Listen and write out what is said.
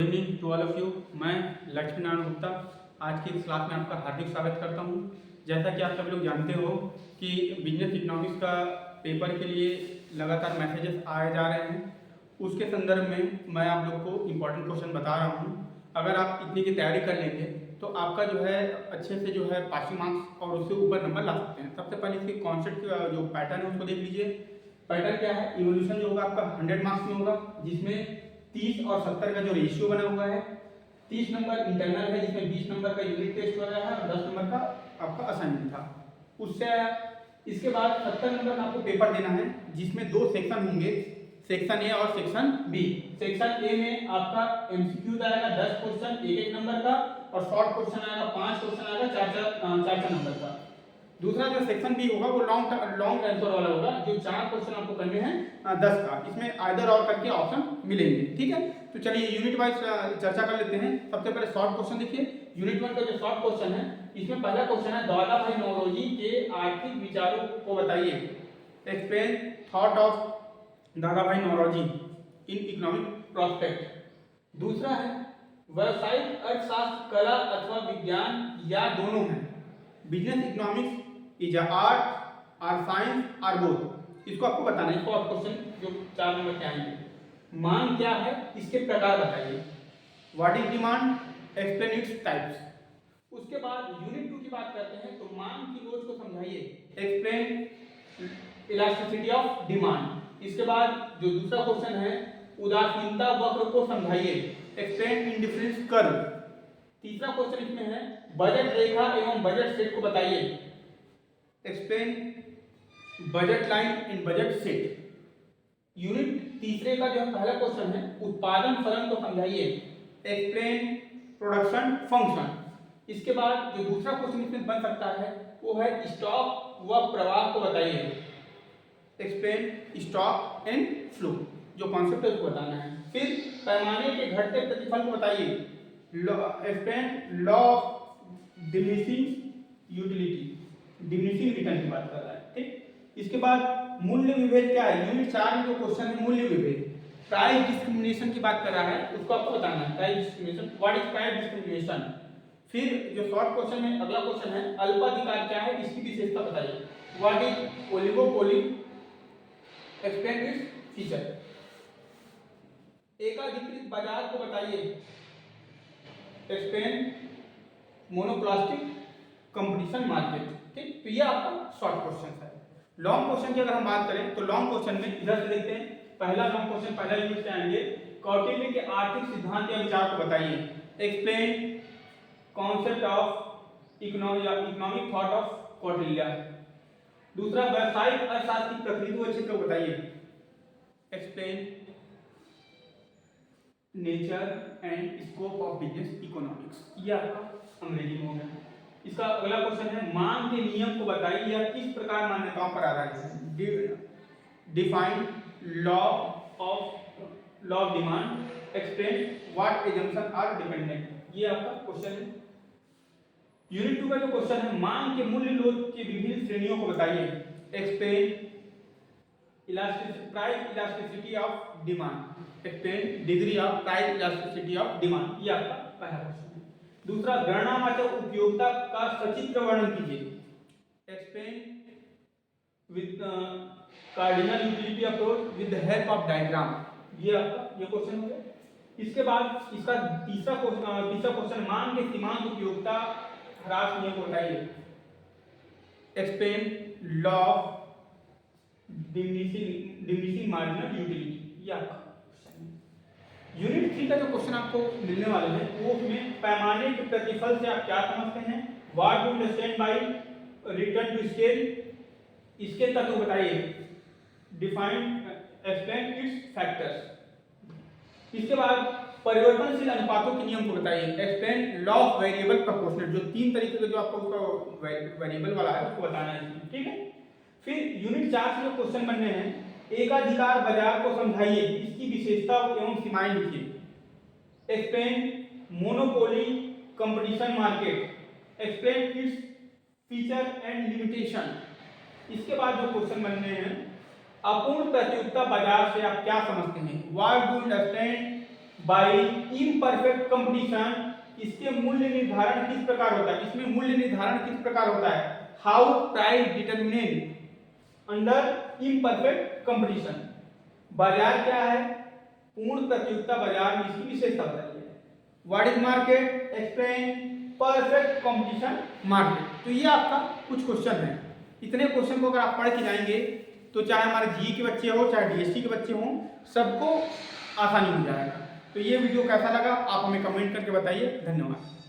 Good evening to all of you. मैं लक्ष्मी नारायण गुप्ता आज की इस क्लास में आपका हार्दिक स्वागत करता हूं। जैसा कि आप सभी लोग जानते हो कि बिजनेस इकोनॉमिक्स का पेपर के लिए लगातार मैसेजेस आए जा रहे हैं, उसके संदर्भ में मैं आप लोग को इम्पोर्टेंट क्वेश्चन बता रहा हूं। अगर आप इतनी की तैयारी कर लेंगे तो आपका जो है अच्छे से जो है पासिंग मार्क्स और उससे ऊपर नंबर ला सकते हैं। सबसे पहले इसके कॉन्सेप्ट का जो पैटर्न है उसको देख लीजिए। पैटर्न क्या है? इवोल्यूशन जो होगा आपका 100 मार्क्स में होगा, जिसमें 30 और 70 का जो रेशियो बना हुआ है। 30 नंबर इंटरनल है जिसमें 20 नंबर का यूनिट टेस्ट हो रहा है और 10 नंबर का आपका असाइनमेंट था। उससे इसके बाद 70 नंबर का आपको पेपर देना है जिसमें दो सेक्शन होंगे, सेक्शन ए और सेक्शन बी। सेक्शन ए में आपका एमसीक्यू आएगा 10 क्वेश्चन एक नंबर का, और शॉर्ट क्वेश्चन आएगा 5 क्वेश्चन आएगा 4 नंबर का। दूसरा जो सेक्शन बी होगा वो लॉन्ग आंसर वाला होगा, जो 4 क्वेश्चन आपको करने हैं 10 का। इसमें आइदर और करके ऑप्शन मिलेंगे। ठीक है, तो चलिए यूनिट वाइज चर्चा कर लेते हैं। सबसे पहले शॉर्ट क्वेश्चन देखिए। यूनिट 1 का जो शॉर्ट क्वेश्चन है, इसमें पहला क्वेश्चन है दादा भाई नौरोजी के आर्थिक विचारों को बताइए। एक्सप्लेन थॉट ऑफ दादा भाई नौरोजी इन इकोनॉमिक प्रोस्पेक्ट। दूसरा है व्यावसायिक अर्थशास्त्र कला अथवा विज्ञान या दोनों है। बिजनेस इकोनॉमिक्स इज आर्ट और साइंस और बोथ। इसको आपको बताना है। शॉर्ट क्वेश्चन जो 4 नंबर के आएंगे। मांग क्या है, इसके प्रकार बताइए। What is demand, explain its types. उसके बाद यूनिट 2 की बात करते हैं तो मांग की लोच को समझाइए। Explain elasticity of demand. इसके बाद जो दूसरा क्वेश्चन है उदासीनता वक्र को समझाइए। Explain indifference curve. तीसरा क्वेश्चन इसमें है बजट रेखा एवं बजट सेट को बताइए। Explain budget line in budget set. Unit तीसरे का जो पहला क्वेश्चन है उत्पादन फलन को समझाइए। Explain production function. इसके बाद जो दूसरा क्वेश्चन इसमें बन सकता है वो है स्टॉक व प्रवाह को बताइए। एक्सप्लेन स्टॉक एंड फ्लो, जो कॉन्सेप्ट है उसको बताना है। फिर पैमाने के घटते प्रतिफल को बताइए। Explain law of diminishing utility, diminishing return की बात कर रहा है। ठीक, इसके बाद मूल्य विभेद क्या है। यूनिट 4 में जो क्वेश्चन है मूल्य विभेद, प्राइस डिस्क्रिमिनेशन की बात कर रहा है, उसको आपको बताना है। Price discrimination, what is price discrimination. फिर जो शॉर्ट क्वेश्चन है अगला क्वेश्चन है अल्पाधिकार क्या है, इसकी विशेषता बताइए। What is oligopoly, explain its feature. एकाधिकृत बाजार को बताइए। Explain monopolistic competition market. ठीक, तो ये आपका शॉर्ट क्वेश्चन है। लॉन्ग क्वेश्चन की अगर हम बात करें तो लॉन्ग क्वेश्चन में इधर से देखते हैं। पहला लॉन्ग क्वेश्चन पहला यूनिट से आएंगे। कौटिल्य के आर्थिक सिद्धांत या विचार को बताइए। Explain concept of economic thought of Kautilya. दूसरा व्यावसायिक अर्थशास्त्र की प्रकृति व क्षेत्र को बताइए। Explain nature and scope of business economics. ये आपका अंग्रेजी में हो गया। इसका अगला क्वेश्चन है मांग के नियम को बताइए या किस प्रकार मान्यताओं पर आधारित है। Define law of demand. Explain what assumption are dependent. ये आपका क्वेश्चन है। यूनिट 2 का जो क्वेश्चन है मांग के मूल्य लोच की विभिन्न श्रेणियों को बताइए। Explain price elasticity of demand. Explain degree of price elasticity of demand. ये आपका पहला क्वेश्चन है। दूसरा गणनावाचक उपयोगिता का सचित्र वर्णन कीजिए। Explain with cardinal utility approach with the help of diagram. ये आपका ये क्वेश्चन हो गया। इसके बाद इसका तीसरा क्वेश्चन मांग के सीमांत उपयोगिता ह्रास नियम को बताइए। Explain law of diminishing marginal utility. ये आपका क्वेश्चन है। यूनिट 3 का जो क्वेश्चन आपको मिलने वाले हैं वो उसमें पैमाने के प्रतिफल से आप क्या समझते हैं। What do you understand by return to scale, इसके तत्व बताइए। Define explain its factors. इसके बाद परिवर्तनशील अनुपातों के नियम को बताइए। Explain law of variable proportional, जो 3 तरीके का जो आपको उसका वेरिएबल वाला है उसको बताना है। ठीक है, फिर यूनिट 4 से जो क्वेश्चन बनने हैं एकाधिकार बाजार को समझाइए, इसकी विशेषता एवं सीमाएं लिखिए। Explain monopoly competition market. Explain its feature and limitation. इसके बाद जो क्वेश्चन बनने हैं अपूर्ण प्रतियोगिता बाजार से आप क्या समझते हैं। What do you understand by imperfect competition, इसके मूल्य निर्धारण किस प्रकार होता है, इसमें मूल्य निर्धारण किस प्रकार होता है, how price determined under imperfect competition. बाजार क्या है, पूर्ण प्रतियोगिता बाजार में इसकी विशेषता बताइए। What is market, explain perfect competition market. तो ये आपका कुछ क्वेश्चन है। इतने क्वेश्चन को अगर आप पढ़ के जाएंगे तो चाहे हमारे जीई के बच्चे हो चाहे डीएसटी के बच्चे हों, सबको आसानी हो जाएगा। तो ये वीडियो कैसा लगा आप हमें कमेंट करके बताइए। धन्यवाद।